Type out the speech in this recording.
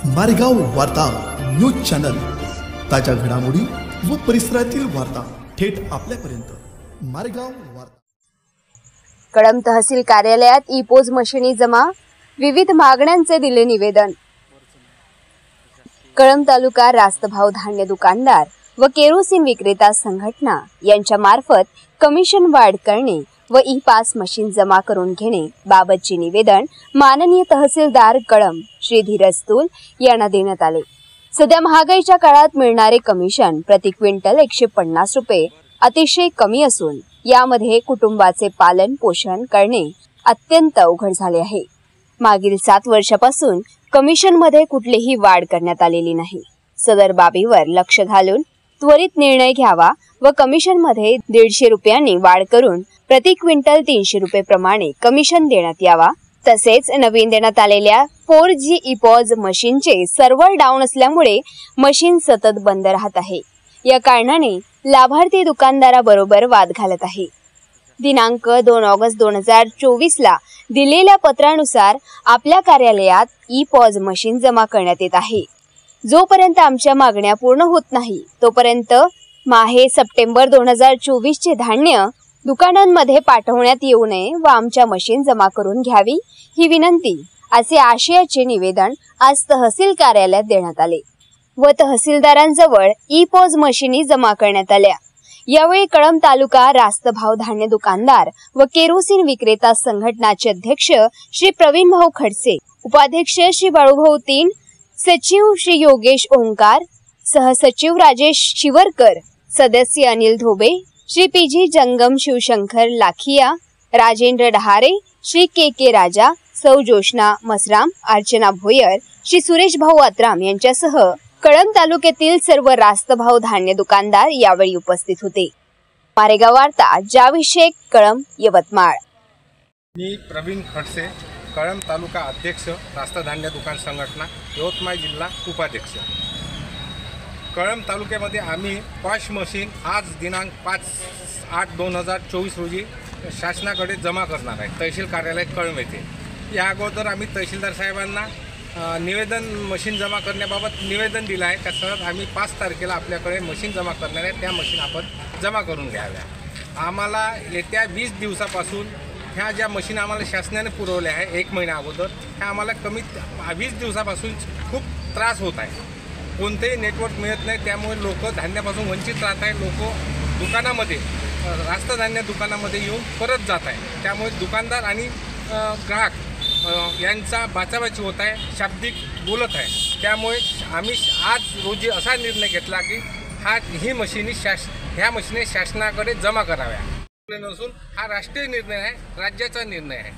मारेगाव वार्ता news channel, ताज्या घडामोडी व परिसरातील वार्ता थेट आपल्यापर्यंत। मारेगाव वार्ता। कळंब तहसील कार्यालयात ई-पोज मशिनी जमा, विविध मागण्यांचे दिले निवेदन। कळंब तालुका रास्तभाव धान्य दुकानदार व केरोसिन विक्रेता संघटना यांच्या मार्फत कमिशन वाढ करणे व ई-पास मशीन जमा करून घेणे बाबतचे निवेदन माननीय तहसीलदार कळंब श्री धीरज तुल यांना देण्यात आले। सध्या महागाईच्या काळात मिळणारे कमिशन प्रति क्विंटल 150 रुपये अतिशय कमी असून यामध्ये कुटुंबाचे पालन पोषण करणे अत्यंत अवघड झाले आहे। मागील 7 वर्षापासून कमिशन मध्ये कुठलीही वाढ करण्यात आलेली नाही। सदर बाबीवर लक्ष घालून त्वरित निर्णय घ्यावा व कमिशन मध्ये 150 रुपयांनी वाढ करून प्रति क्विंटल 300 रुपये प्रमाणे कमिशन देण्यात यावा। तसेच नवीन देण्यात आलेल्या 4G ई-पॉज मशीनचे सर्व्हर डाऊन असल्यामुळे मशीन सतत बंद राहत आहे। या कारणाने लाभार्थी दुकानदाराबरोबर वाद घालत आहे। दिनांक 2 ऑगस्ट 2024 ला दिलेल्या पत्रानुसार आपल्या कार्यालयात ई-पॉज मशीन जमा करण्यात येत आहे। जोपर्यंत आमच्या मागण्या पूर्ण होत नाही तोपर्यंत माहे सप्टेंबर 2024 चे धान्य दुकानांमध्ये पाठवण्यात येऊ नये व आमच्या मशीन जमा करून घ्यावी ही विनंती असे आशयाचे निवेदन आज तहसील कार्यालयात देण्यात आले व तहसीलदारांजवळ ई-पॉज मशीनी जमा करण्यात आल्या। यावेळी कळंब तालुका रास्तभाव धान्य दुकानदार व केरोसिन विक्रेता संघटनाचे अध्यक्ष श्री प्रवीण भाऊ खडसे, उपाध्यक्ष श्री बाळूभाऊ तीन, सचिव श्री योगेश ओंकार, सहसचिव राजेश शिवरकर, सदस्य अनिल धोबे, श्री पीजी जंगम शिवशंकर लाखिया, राजेंद्र डहारे, श्री के राजा, सौ जोशना मसराम, अर्चना भोयर, श्री सुरेश भाऊ आत्राम यांच्यासह कळंब तालुक्यातील सर्व रास्तभाव धान्य दुकानदार यावेळी उपस्थित होते। मारेगाव वार्ता जाविषेक कळंब यवतमाळ। मी प्रवीण खडसे, कळंब तालुका अध्यक्ष, रास्त धान्य दुकान संघटना, यवतमाळ जिल्हा उपाध्यक्ष। कळंब तालुक्यामध्ये आम्ही वॉश मशीन आज दिनांक 5/8/2024 रोजी शासनाकडे जमा करणार आहे, तहसील कार्यालय कळंब येथे। या अगोदर आम्ही तहसीलदार साहेबांना निवेदन मशीन जमा करण्याबाबत निवेदन दिलं आहे का सर आम्ही 5 तारखेला आपल्याकडे मशीन जमा करणार आहे, त्या मशीन आपण जमा करून घ्याव्या। आम्हाला येत्या 20 दिवसापासून ह्या ज्या मशीन आम्हाला शासनाने पुरवल्या आहे 1 महिना अगोदर, ह्या आम्हाला कमीत 20 दिवसापासून खूप त्रास होत आहे। कोणतेही नेटवर्क मिळत नाही, त्यामुळे लोक धान्यापासून वंचित राहत आहे। लोक दुकानामध्ये रास्त धान्य दुकानामध्ये येऊन परत जात आहे, त्यामुळे दुकानदार आणि ग्राहक यांचा बाचाबाची होत आहे, शाब्दिक बोलत आहे। त्यामुळे आम्ही आज रोजी असा निर्णय घेतला की ह्या मशिनी शासनाकडे जमा कराव्या नसून हा राष्ट्रीय निर्णय आहे, राज्याचा निर्णय आहे।